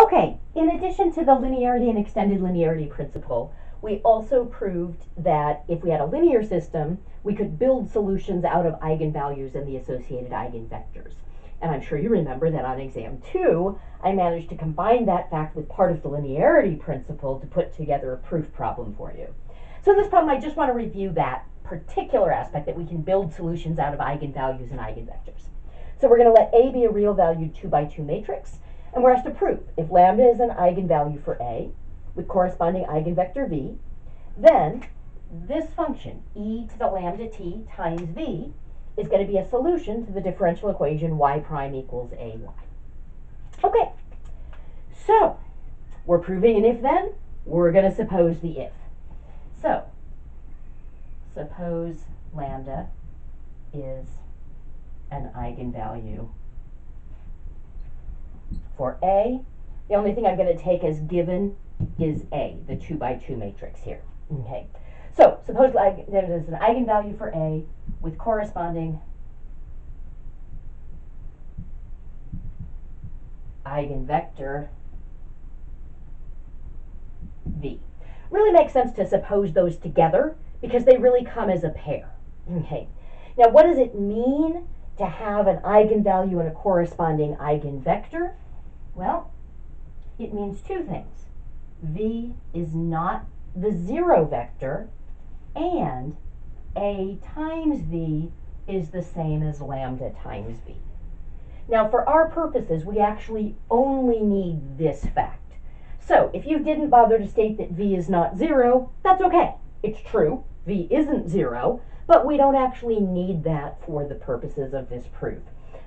Okay, in addition to the linearity and extended linearity principle, we also proved that if we had a linear system, we could build solutions out of eigenvalues and the associated eigenvectors. And I'm sure you remember that on exam 2, I managed to combine that fact with part of the linearity principle to put together a proof problem for you. So in this problem, I just want to review that particular aspect, that we can build solutions out of eigenvalues and eigenvectors. So we're going to let A be a real valued 2 by 2 matrix, and we're asked to prove if lambda is an eigenvalue for A with corresponding eigenvector V, then this function, e to the lambda t times v, is going to be a solution to the differential equation y prime equals ay. Okay, so we're proving an if then, we're going to suppose the if. So, suppose lambda is an eigenvalue for A. The only thing I'm going to take as given is A, the 2 by 2 matrix here. Okay, so suppose there is an eigenvalue for A with corresponding eigenvector V. Really makes sense to suppose those together because they really come as a pair. Okay, now what does it mean to have an eigenvalue and a corresponding eigenvector? Well, it means two things. V is not the zero vector, and A times V is the same as lambda times V. Now, for our purposes, we actually only need this fact. So, if you didn't bother to state that V is not zero, that's okay. It's true, V isn't zero, but we don't actually need that for the purposes of this proof.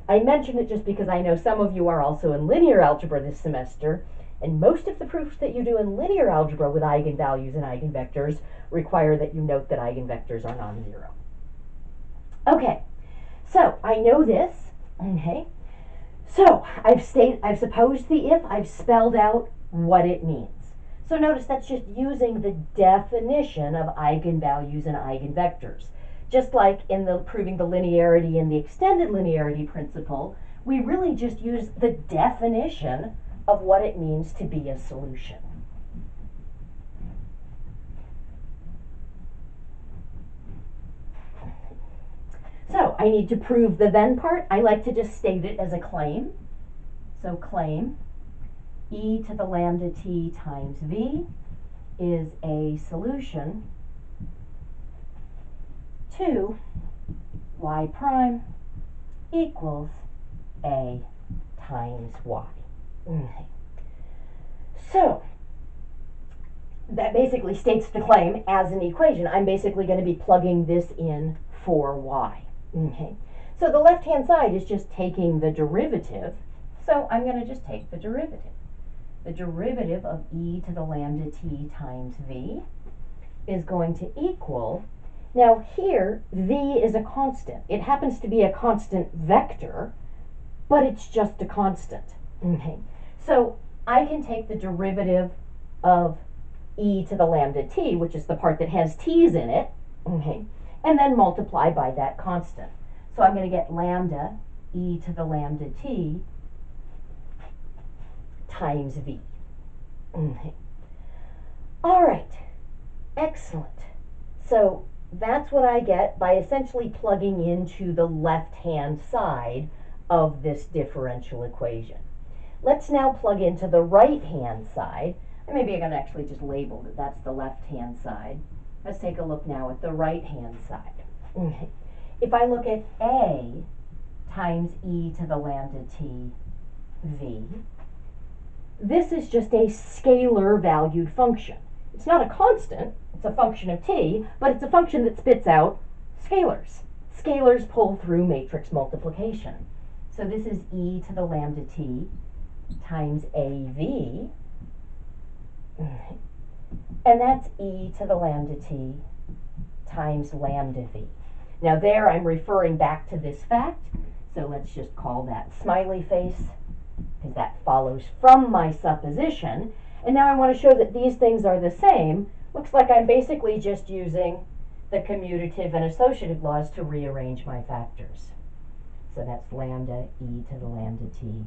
I mention it just because I know some of you are also in linear algebra this semester, and most of the proofs that you do in linear algebra with eigenvalues and eigenvectors require that you note that eigenvectors are non-zero. Okay, so I know this, okay? So I've supposed the if, I've spelled out what it means. So notice that's just using the definition of eigenvalues and eigenvectors. Just like in proving the linearity and the extended linearity principle, we really just use the definition of what it means to be a solution. So I need to prove the then part. I like to just state it as a claim. So claim e to the lambda t times v is a solution to y prime equals a times y. Okay. So that basically states the claim as an equation. I'm basically going to be plugging this in for y. Okay. So the left-hand side is just taking the derivative. So I'm going to just take the derivative. The derivative of e to the lambda t times v is going to equal, now here v is a constant. It happens to be a constant vector, but it's just a constant. Okay. So I can take the derivative of e to the lambda t, which is the part that has t's in it, okay, and then multiply by that constant. So I'm going to get lambda e to the lambda t times v. Okay. All right, excellent. So that's what I get by essentially plugging into the left-hand side of this differential equation. Let's now plug into the right-hand side. And maybe I can actually just label that that's the left-hand side. Let's take a look now at the right-hand side. Okay. If I look at A times e to the lambda t v, this is just a scalar valued function. It's not a constant, it's a function of t, but it's a function that spits out scalars. Scalars pull through matrix multiplication. So this is e to the lambda t times AV, and that's e to the lambda t times lambda v. Now there I'm referring back to this fact, so let's just call that smiley face, because that follows from my supposition. And now I want to show that these things are the same. Looks like I'm basically just using the commutative and associative laws to rearrange my factors. So that's lambda e to the lambda t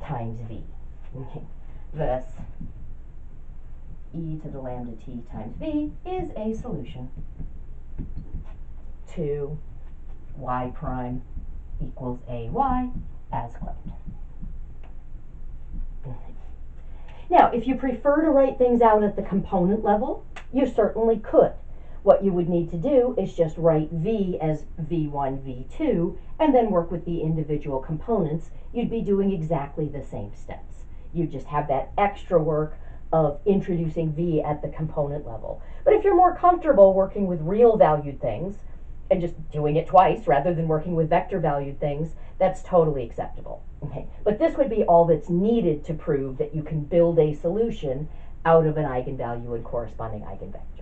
times v. Okay. Thus, e to the lambda t times b is a solution to y prime equals ay as claimed. Now, if you prefer to write things out at the component level, you certainly could. What you would need to do is just write v as v1, v2, and then work with the individual components. You'd be doing exactly the same steps. You just have that extra work of introducing v at the component level. But if you're more comfortable working with real valued things and just doing it twice rather than working with vector valued things, that's totally acceptable. Okay, but this would be all that's needed to prove that you can build a solution out of an eigenvalue and corresponding eigenvector.